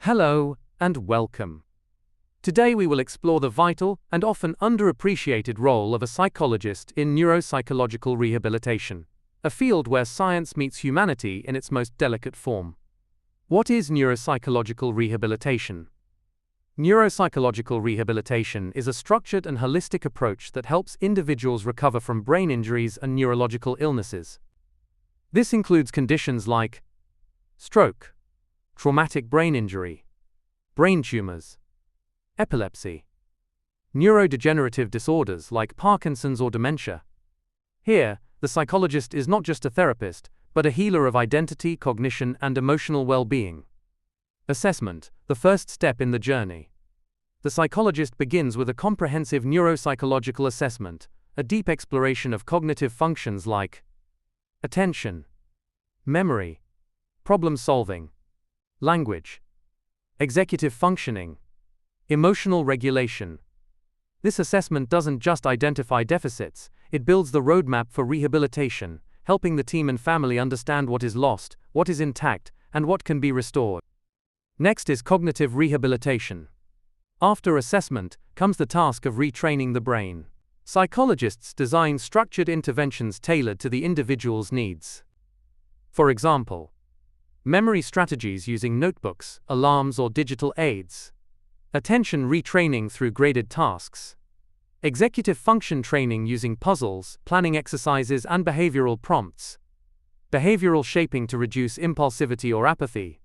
Hello, and welcome. Today we will explore the vital and often underappreciated role of a psychologist in neuropsychological rehabilitation, a field where science meets humanity in its most delicate form. What is neuropsychological rehabilitation? Neuropsychological rehabilitation is a structured and holistic approach that helps individuals recover from brain injuries and neurological illnesses. This includes conditions like stroke, traumatic brain injury, brain tumors, epilepsy, neurodegenerative disorders like Parkinson's or dementia. Here, the psychologist is not just a therapist, but a healer of identity, cognition, and emotional well-being. Assessment, the first step in the journey. The psychologist begins with a comprehensive neuropsychological assessment, a deep exploration of cognitive functions like attention, memory, problem-solving, language, executive functioning, emotional regulation. This assessment doesn't just identify deficits, it builds the roadmap for rehabilitation, helping the team and family understand what is lost, what is intact, and what can be restored. Next is cognitive rehabilitation. After assessment comes the task of retraining the brain. Psychologists design structured interventions tailored to the individual's needs. For example, memory strategies using notebooks, alarms, or digital aids. Attention retraining through graded tasks. Executive function training using puzzles, planning exercises, and behavioral prompts. Behavioral shaping to reduce impulsivity or apathy.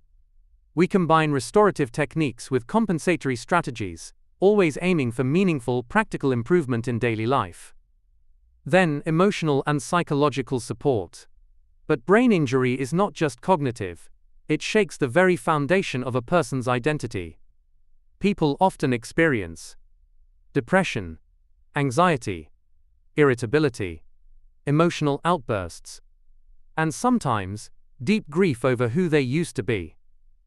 We combine restorative techniques with compensatory strategies, always aiming for meaningful, practical improvement in daily life. Then, emotional and psychological support. But brain injury is not just cognitive. It shakes the very foundation of a person's identity. People often experience depression, anxiety, irritability, emotional outbursts, and sometimes deep grief over who they used to be.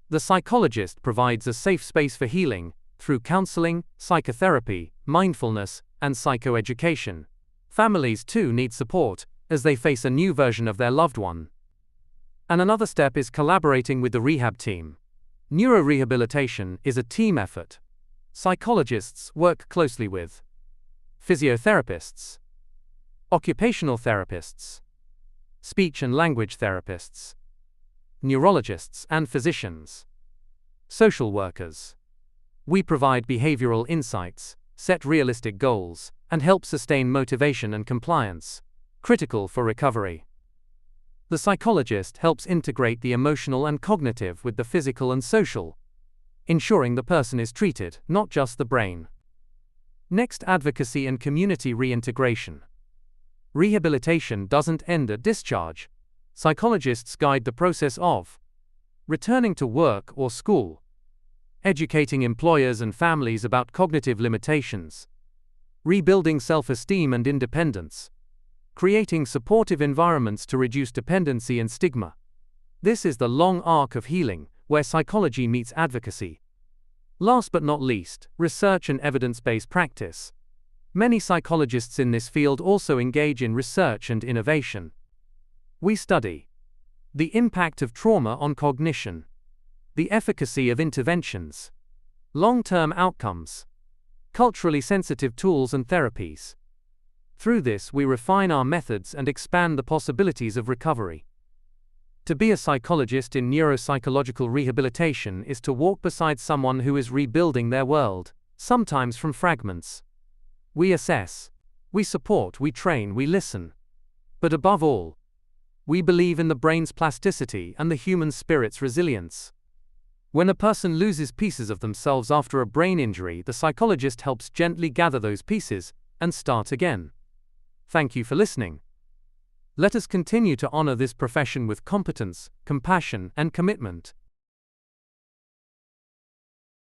The psychologist provides a safe space for healing through counseling, psychotherapy, mindfulness, and psychoeducation. Families too need support as they face a new version of their loved one. And another step is collaborating with the rehab team. Neurorehabilitation is a team effort. Psychologists work closely with physiotherapists, occupational therapists, speech and language therapists, neurologists and physicians, social workers. We provide behavioral insights, set realistic goals, and help sustain motivation and compliance, critical for recovery. The psychologist helps integrate the emotional and cognitive with the physical and social, ensuring the person is treated, not just the brain. Next, advocacy and community reintegration. Rehabilitation doesn't end at discharge. Psychologists guide the process of returning to work or school, educating employers and families about cognitive limitations, rebuilding self-esteem and independence, creating supportive environments to reduce dependency and stigma. This is the long arc of healing, where psychology meets advocacy. Last but not least, research and evidence-based practice. Many psychologists in this field also engage in research and innovation. We study the impact of trauma on cognition, the efficacy of interventions, long-term outcomes, culturally sensitive tools and therapies. Through this, we refine our methods and expand the possibilities of recovery. To be a psychologist in neuropsychological rehabilitation is to walk beside someone who is rebuilding their world, sometimes from fragments. We assess, we support, we train, we listen. But above all, we believe in the brain's plasticity and the human spirit's resilience. When a person loses pieces of themselves after a brain injury, the psychologist helps gently gather those pieces and start again. Thank you for listening. Let us continue to honor this profession with competence, compassion, and commitment.